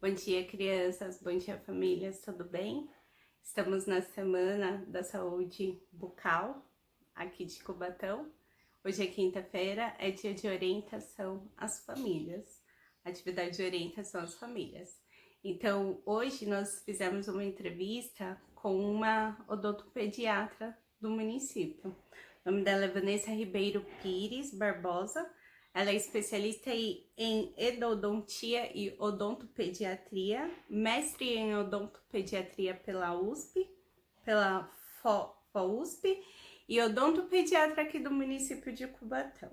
Bom dia, crianças. Bom dia, famílias. Tudo bem? Estamos na Semana da Saúde Bucal, aqui de Cubatão. Hoje é quinta-feira, é dia de orientação às famílias. Atividade de orientação às famílias. Então, hoje nós fizemos uma entrevista com uma odontopediatra do município. O nome dela é Vanessa Ribeiro Pires Barbosa. Ela é especialista em endodontia e odontopediatria, mestre em odontopediatria pela USP, pela FOUSP e odontopediatra aqui do município de Cubatão.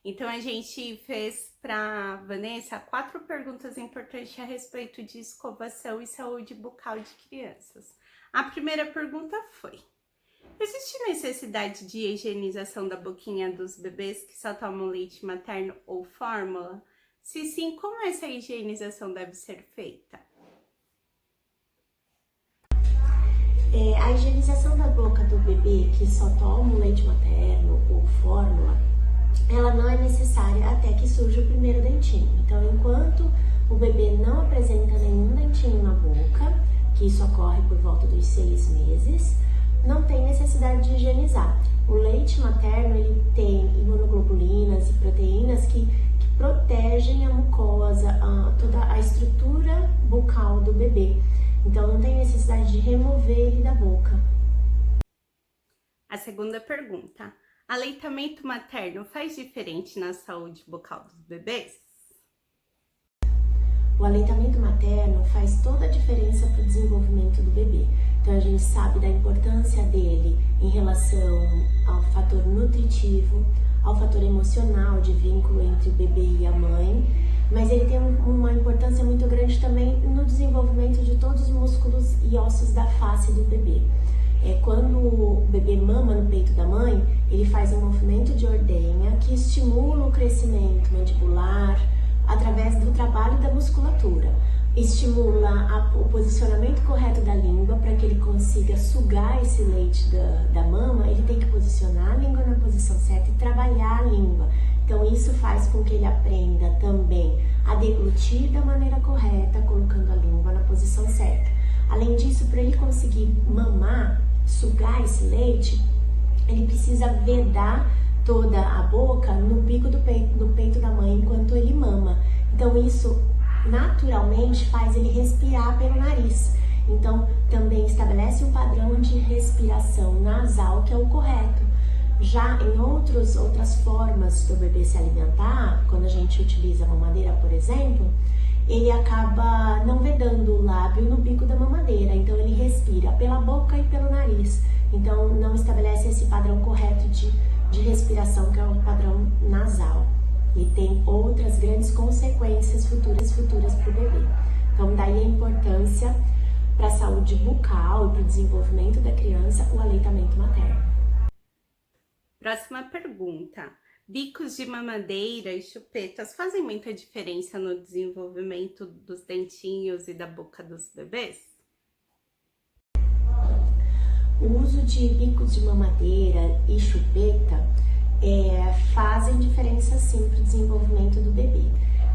Então a gente fez para Vanessa 4 perguntas importantes a respeito de escovação e saúde bucal de crianças. A primeira pergunta foi: existe necessidade de higienização da boquinha dos bebês que só tomam leite materno ou fórmula? Se sim, como essa higienização deve ser feita? A higienização da boca do bebê que só toma leite materno ou fórmula, ela não é necessária até que surja o primeiro dentinho. Então, enquanto o bebê não apresenta nenhum dentinho na boca, que isso ocorre por volta dos 6 meses, não tem necessidade de higienizar. O leite materno, ele tem imunoglobulinas e proteínas que protegem a mucosa, toda a estrutura bucal do bebê. Então, não tem necessidade de remover ele da boca. A segunda pergunta: aleitamento materno faz diferença na saúde bucal dos bebês? O aleitamento materno faz toda a diferença para o desenvolvimento do bebê. Então, a gente sabe da importância dele em relação ao fator nutritivo, ao fator emocional de vínculo entre o bebê e a mãe, mas ele tem uma importância muito grande também no desenvolvimento de todos os músculos e ossos da face do bebê. Quando o bebê mama no peito da mãe, ele faz um movimento de ordenha que estimula o crescimento mandibular através do trabalho da musculatura. Estimula o posicionamento correto da língua para que ele consiga sugar esse leite da mama. Ele tem que posicionar a língua na posição certa e trabalhar a língua. Então isso faz com que ele aprenda também a deglutir da maneira correta, colocando a língua na posição certa. Além disso, para ele conseguir mamar, sugar esse leite, ele precisa vedar toda a boca no bico do peito da mãe enquanto ele mama. Então isso naturalmente faz ele respirar pelo nariz. Então também estabelece um padrão de respiração nasal que é o correto. Já em outras formas do bebê se alimentar, quando a gente utiliza a mamadeira, por exemplo, ele acaba não vedando o lábio no bico da mamadeira, então ele respira pela boca e pelo nariz. Então não estabelece esse padrão correto de respiração, que é o padrão nasal. E tem outras grandes consequências futuras para o bebê. Então daí a importância para a saúde bucal e para o desenvolvimento da criança, o aleitamento materno. Próxima pergunta: bicos de mamadeira e chupetas fazem muita diferença no desenvolvimento dos dentinhos e da boca dos bebês? O uso de bicos de mamadeira e chupeta fazem diferença sim para o desenvolvimento do bebê.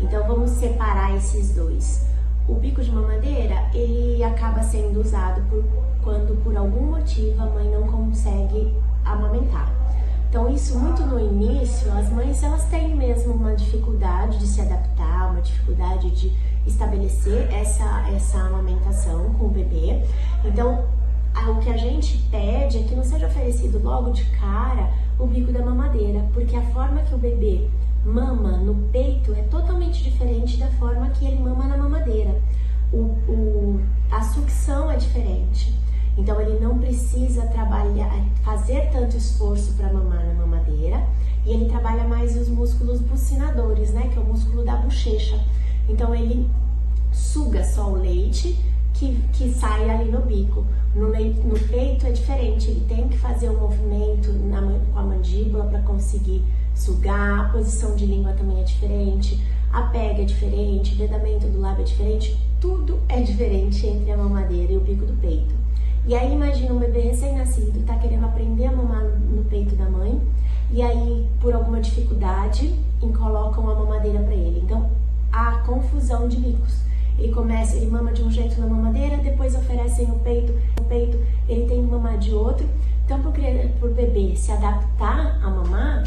Então vamos separar esses dois. O bico de mamadeira, ele acaba sendo usado quando por algum motivo a mãe não consegue amamentar. Então isso muito no início, as mães elas têm mesmo uma dificuldade de se adaptar, uma dificuldade de estabelecer essa amamentação com o bebê. Então o que a gente pede é que não seja oferecido logo de cara o bico da mamadeira, porque a forma que o bebê mama no peito é totalmente diferente da forma que ele mama na mamadeira. A sucção é diferente. Então ele não precisa fazer tanto esforço para mamar na mamadeira, e ele trabalha mais os músculos bucinadores, né, que é o músculo da bochecha. Então ele suga só o leite que sai ali no bico. No peito é diferente, ele tem que fazer um movimento com a mandíbula para conseguir sugar, a posição de língua também é diferente, a pega é diferente, o vedamento do lábio é diferente, tudo é diferente entre a mamadeira e o bico do peito. E aí imagina um bebê recém-nascido, tá querendo aprender a mamar no peito da mãe, e aí por alguma dificuldade colocam a mamadeira para ele. Então há confusão de bicos. ele mama de um jeito na mamadeira, depois oferecem o peito, ele tem que mamar de outro. Então, pro bebê se adaptar a mamar,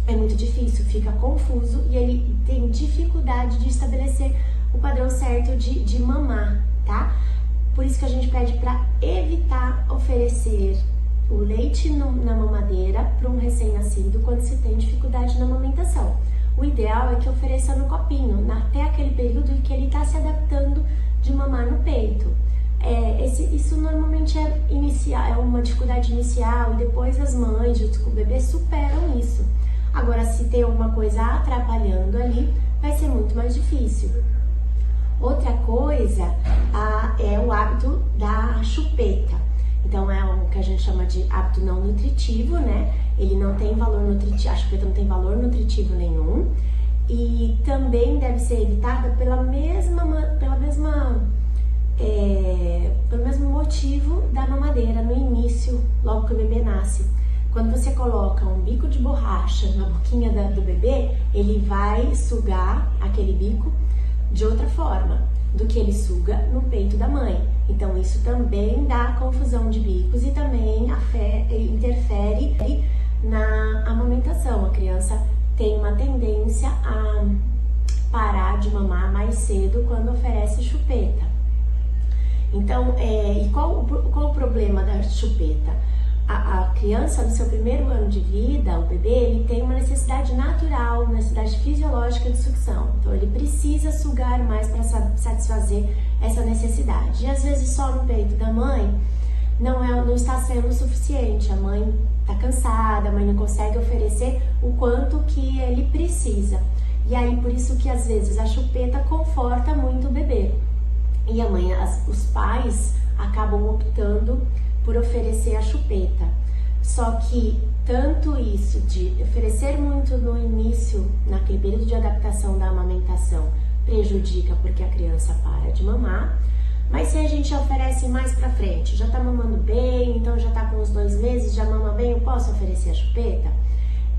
é muito difícil, fica confuso e ele tem dificuldade de estabelecer o padrão certo de mamar, tá? Por isso que a gente pede para evitar oferecer o leite na mamadeira para um recém-nascido quando se tem dificuldade na amamentação. O ideal é que ofereça no copinho, até aquele período em que ele está se adaptando de mamar no peito. Isso normalmente é uma dificuldade inicial e depois as mães junto com o bebê superam isso. Agora, se tem alguma coisa atrapalhando ali, vai ser muito mais difícil. Outra coisa é o hábito da chupeta. Então, é o que a gente chama de hábito não nutritivo, né? Ele não tem valor nutritivo, a chupeta não tem valor nutritivo nenhum. E também deve ser evitada pelo mesmo motivo da mamadeira no início, logo que o bebê nasce. Quando você coloca um bico de borracha na boquinha do bebê, ele vai sugar aquele bico de outra forma do que ele suga no peito da mãe. Então isso também dá confusão de bicos e também interfere na amamentação. A criança tem uma tendência a parar de mamar mais cedo quando oferece chupeta. Então, e qual o problema da chupeta? A criança, no seu primeiro ano de vida, o bebê, ele tem uma necessidade natural, uma necessidade fisiológica de sucção. Então, ele precisa sugar mais para satisfazer essa necessidade. E às vezes só no peito da mãe não está sendo o suficiente. A mãe está cansada, a mãe não consegue oferecer o quanto que ele precisa. E aí, por isso que às vezes a chupeta conforta muito o bebê. E os pais acabam optando por oferecer a chupeta. Só que tanto isso de oferecer muito no início, naquele período de adaptação da amamentação, prejudica porque a criança para de mamar. Mas se a gente oferece mais pra frente, já tá mamando bem, então já tá com uns 2 meses, já mama bem, eu posso oferecer a chupeta?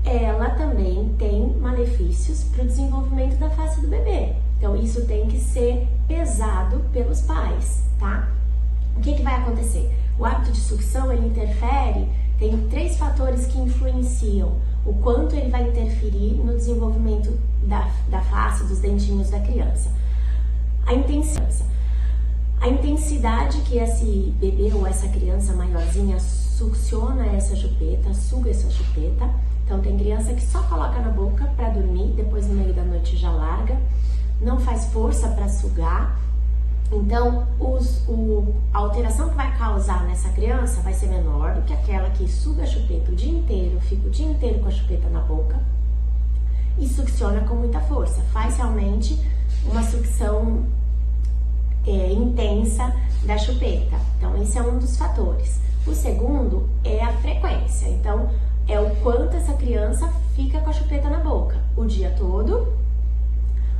Ela também tem malefícios para o desenvolvimento da face do bebê. Então isso tem que ser pesado pelos pais, tá? O que vai acontecer? O hábito de sucção, ele interfere, tem 3 fatores que influenciam o quanto ele vai interferir no desenvolvimento da face, dos dentinhos da criança. A intensidade que esse bebê ou essa criança maiorzinha succiona essa chupeta, suga essa chupeta. Então tem criança que só coloca na boca para dormir, depois no meio da noite já larga, não faz força para sugar. Então, a alteração que vai causar nessa criança vai ser menor do que aquela que suga a chupeta o dia inteiro, fica o dia inteiro com a chupeta na boca e succiona com muita força. Faz realmente uma sucção intensa da chupeta. Então, esse é um dos fatores. O segundo é a frequência. Então, é o quanto essa criança fica com a chupeta na boca o dia todo,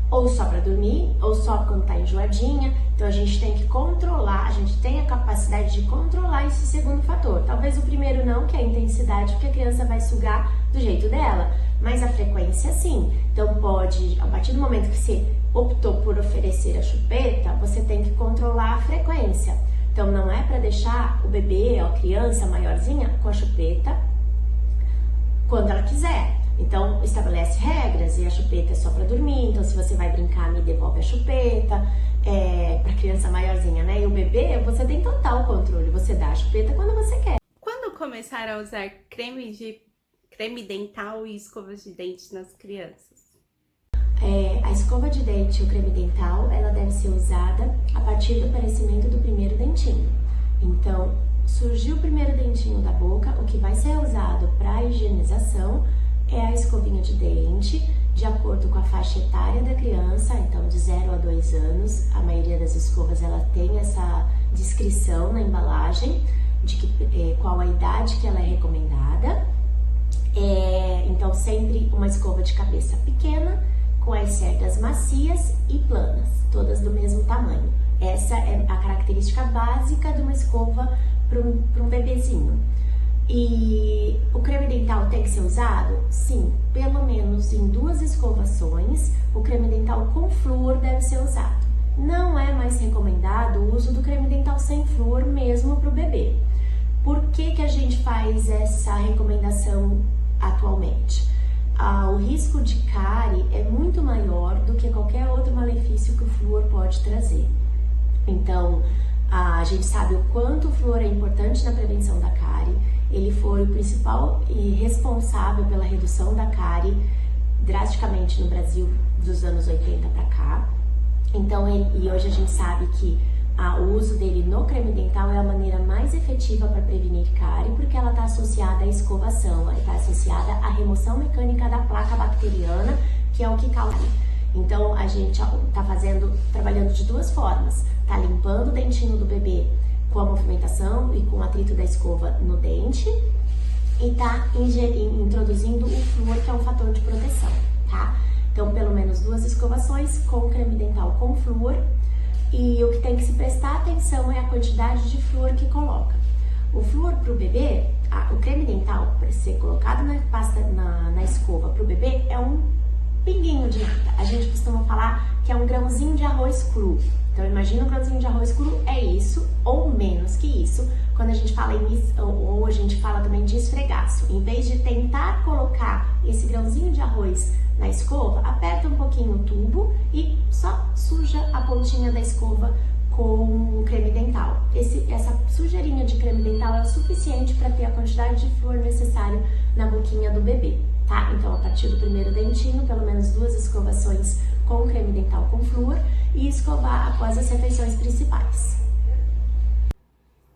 ou só para dormir, ou só quando tá enjoadinha. Então a gente tem que controlar, a gente tem a capacidade de controlar esse segundo fator. Talvez o primeiro não, que é a intensidade, porque a criança vai sugar do jeito dela, mas a frequência sim. Então pode, a partir do momento que você optou por oferecer a chupeta, você tem que controlar a frequência. Então não é para deixar o bebê ou a criança maiorzinha com a chupeta quando ela quiser. Então, estabelece regras, e a chupeta é só para dormir, então se você vai brincar, me devolve a chupeta, para criança maiorzinha, né? E o bebê, você tem total controle, você dá a chupeta quando você quer. Quando começaram a usar creme dental e escovas de dente nas crianças? A escova de dente e o creme dental, ela deve ser usada a partir do aparecimento do primeiro dentinho. Então, surgiu o primeiro dentinho da boca, o que vai ser usado para higienização é a escovinha de dente, de acordo com a faixa etária da criança, então de 0 a 2 anos. A maioria das escovas ela tem essa descrição na embalagem de qual a idade que ela é recomendada. Então sempre uma escova de cabeça pequena, com as cerdas macias e planas, todas do mesmo tamanho. Essa é a característica básica de uma escova para um bebezinho. E o creme dental tem que ser usado? Sim, pelo menos em 2 escovações, o creme dental com flúor deve ser usado. não é mais recomendado o uso do creme dental sem flúor mesmo para o bebê. Por que a gente faz essa recomendação atualmente? O risco de cárie é muito maior do que qualquer outro malefício que o flúor pode trazer. Então, a gente sabe o quanto o flúor é importante na prevenção da cárie. Ele foi o principal e responsável pela redução da cárie drasticamente no Brasil dos anos 80 para cá. Então, e hoje a gente sabe que o uso dele no creme dental é a maneira mais efetiva para prevenir cárie, porque ela está associada à escovação, ela está associada à remoção mecânica da placa bacteriana, que é o que causa. Então, a gente está trabalhando de duas formas. Está limpando o dentinho do bebê com a movimentação e com o atrito da escova no dente e está introduzindo o flúor, que é um fator de proteção, tá? Então, pelo menos 2 escovações com creme dental com flúor. E o que tem que se prestar atenção é a quantidade de flúor que coloca. O flúor para o bebê, o creme dental, para ser colocado na escova para o bebê, é um pinguinho de nada. A gente costuma falar que é um grãozinho de arroz cru. Então, imagina um grãozinho de arroz cru, é isso, ou menos que isso, quando a gente fala ou a gente fala também de esfregaço. Em vez de tentar colocar esse grãozinho de arroz na escova, aperta um pouquinho o tubo e só suja a pontinha da escova com o creme dental. Essa sujeirinha de creme dental é o suficiente para ter a quantidade de flúor necessário na boquinha do bebê, tá? Então, a partir do primeiro dentinho, pelo menos 2 escovações com creme dental com flúor e escovar após as refeições principais.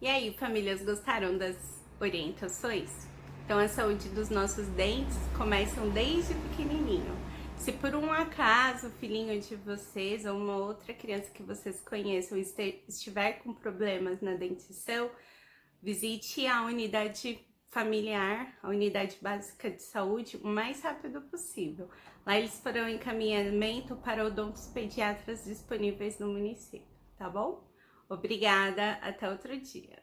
E aí, famílias, gostaram das orientações? Então, a saúde dos nossos dentes começam desde pequenininho. Se por um acaso o filhinho de vocês ou uma outra criança que vocês conheçam estiver com problemas na dentição, visite a unidade familiar, a unidade básica de saúde, o mais rápido possível. Lá eles farão encaminhamento para odontos pediatras disponíveis no município, tá bom? Obrigada, até outro dia.